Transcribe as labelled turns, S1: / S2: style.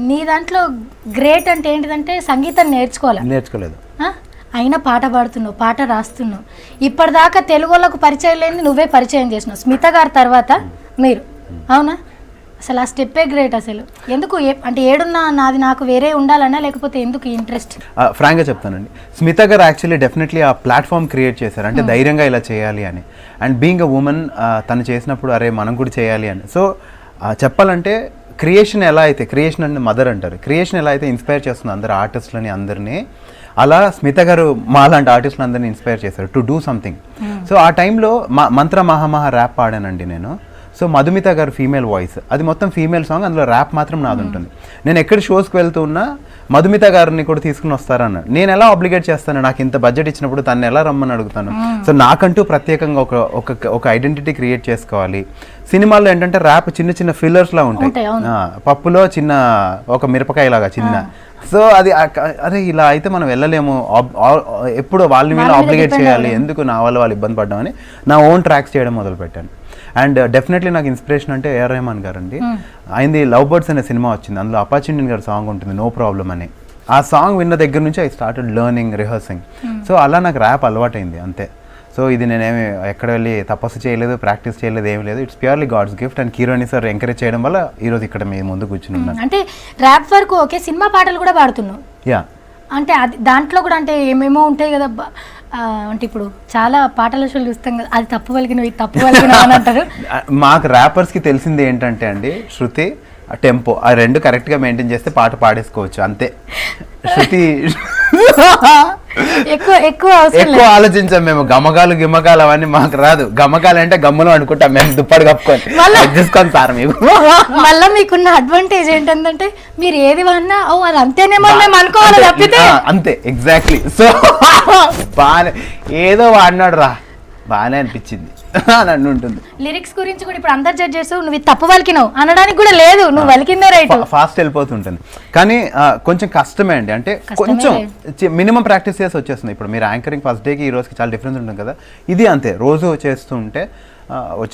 S1: నీ దాంట్లో గ్రేట్ అంటే ఏంటిదంటే సంగీతం
S2: నేర్చుకోలేదు.
S1: అయినా పాట పాడుతున్నావు, పాట రాస్తున్నావు. ఇప్పటిదాకా తెలుగు వాళ్ళకు పరిచయం లేని నువ్వే పరిచయం చేసినావు, స్మిత గారి తర్వాత మీరు. అవునా? అసలు ఆ స్టెప్పే గ్రేట్. అసలు ఎందుకు అంటే ఏడున్నా నాది నాకు వేరే ఉండాలన్నా, లేకపోతే ఎందుకు ఇంట్రెస్ట్?
S2: ఫ్రాంక్గా చెప్తానండి, స్మిత గారు యాక్చువల్లీ డెఫినెట్లీ ఆ ప్లాట్ఫామ్ క్రియేట్ చేశారు, అంటే ధైర్యంగా ఇలా చేయాలి అని. అండ్ బీయింగ్ అ ఉమెన్ తను చేసినప్పుడు అరే మనం కూడా చేయాలి అని. సో చెప్పాలంటే క్రియేషన్ ఎలా అయితే, క్రియేషన్ అంటే మదర్ అంటారు, క్రియేషన్ ఎలా అయితే ఇన్స్పైర్ చేస్తుంది అందరు ఆర్టిస్టులని అందరినీ, అలా స్మిత గారు మాలాంటి ఆర్టిస్టులు అందరినీ ఇన్స్పైర్ చేశారు టు డూ సంథింగ్. సో ఆ టైంలో మంత్ర మహామహా ర్యాప్ పాడానండి నేను. సో మధుమిత గారు ఫీమేల్ వాయిస్, అది మొత్తం ఫీమేల్ సాంగ్, అందులో ర్యాప్ మాత్రం నాది ఉంటుంది. నేను ఎక్కడ షోస్కి వెళ్తూ ఉన్నా మధుమిత గారిని కూడా తీసుకుని వస్తారన్న, నేను ఎలా ఆబ్లిగేట్ చేస్తాను, నాకు ఇంత బడ్జెట్ ఇచ్చినప్పుడు తను ఎలా రమ్మని అడుగుతాను. సో నాకంటూ ప్రత్యేకంగా ఒక ఐడెంటిటీ క్రియేట్ చేసుకోవాలి. సినిమాల్లో ఏంటంటే ర్యాప్ చిన్న చిన్న ఫిల్లర్స్లా ఉంటాయి, పప్పులో చిన్న ఒక మిరపకాయలాగా చిన్న. సో అది అరే ఇలా అయితే మనం వెళ్ళలేము, ఎప్పుడు వాళ్ళ మీద ఆబ్లిగేట్ చేయాలి, ఎందుకు నా వల్ల వాళ్ళు ఇబ్బంది పడ్డామని నా ఓన్ ట్రాక్స్ చేయడం మొదలుపెట్టాను. అండ్ డెఫినెట్లీ నాకు ఇన్స్పిరేషన్ అంటే ఏఆర్ రెహమాన్ గారు అండి. ఆయనది లవ్ బర్డ్స్ అనే సినిమా వచ్చింది, అందులో అపాచీ ఇండియన్ గారి సాంగ్ ఉంటుంది నో ప్రాబ్లం అని. ఆ సాంగ్ విన్న దగ్గర నుంచి ఐ స్టార్టెడ్ లెర్నింగ్, రిహర్సింగ్. సో అలా నాకు ర్యాప్ అలవాటైంది అంతే. సో ఇది నేనేమి ఎక్కడ వెళ్ళి తపస్సు చేయలేదు, ప్రాక్టీస్ చేయలేదు, ఏమి లేదు. It's purely God's gift. And Kirani sir encourage చేయడం వల్ల ఈరోజు ఇక్కడ మీ ముందు కూర్చుని ఉన్నాను.
S1: అంటే ర్యాప్ వరకు ఓకే, సినిమా పాటలు కూడా పాడుతున్నావు.
S2: యా,
S1: అంటే అది దాంట్లో కూడా అంటే ఏమేమో ఉంటాయి కదా, అంటే ఇప్పుడు చాలా పాటల షోలు చూస్తాం కదా, అది తప్పు పలికినవి తప్పు పలికినవి అని అంటారు.
S2: మాకు ర్యాపర్స్కి తెలిసింది ఏంటంటే అండి, శృతి టెంపో ఆ రెండు కరెక్ట్గా మెయింటైన్ చేస్తే పాట పాడేసుకోవచ్చు అంతే. శృతి
S1: ఎక్కువ
S2: ఆలోచించాం మేము, గమకాలు గిమ్మకాలు అవన్నీ మాకు రాదు. గమకాలు అంటే గమ్ములు అనుకుంటాం మేము, దుప్పటి కప్పుకొని చూసుకొని సార్ మీకు.
S1: మళ్ళీ మీకున్న అడ్వాంటేజ్ ఏంటంటే మీరు ఏది అన్నా ఓ అది అంతేనేమో మేము అనుకోవాలి తప్పితే
S2: అంతే. ఎగ్జాక్ట్లీ. సో బాగానే ఏదో వాడినాడు రా, బాగానే అనిపించింది అని ఉంటుంది.
S1: లిరిక్స్ గురించి కూడా ఇప్పుడు అందరు జడ్జ్ చేస్తూ నువ్వు తప్పు వలికినావు అనడానికి కూడా లేదు, నువ్వు వలికిందే రైట్.
S2: ఫాస్ట్ వెళ్ళిపోతుంటుంది కానీ కొంచెం కష్టమే అండి. అంటే కొంచెం మినిమం ప్రాక్టీస్ చేసి వచ్చేస్తుంది. ఇప్పుడు మీరు యాంకరింగ్ ఫస్ట్ డేకి ఈ రోజుకి చాలా డిఫరెన్స్ ఉంటుంది కదా, ఇది అంతే. రోజు చేస్తూ ఉంటే వచ్చే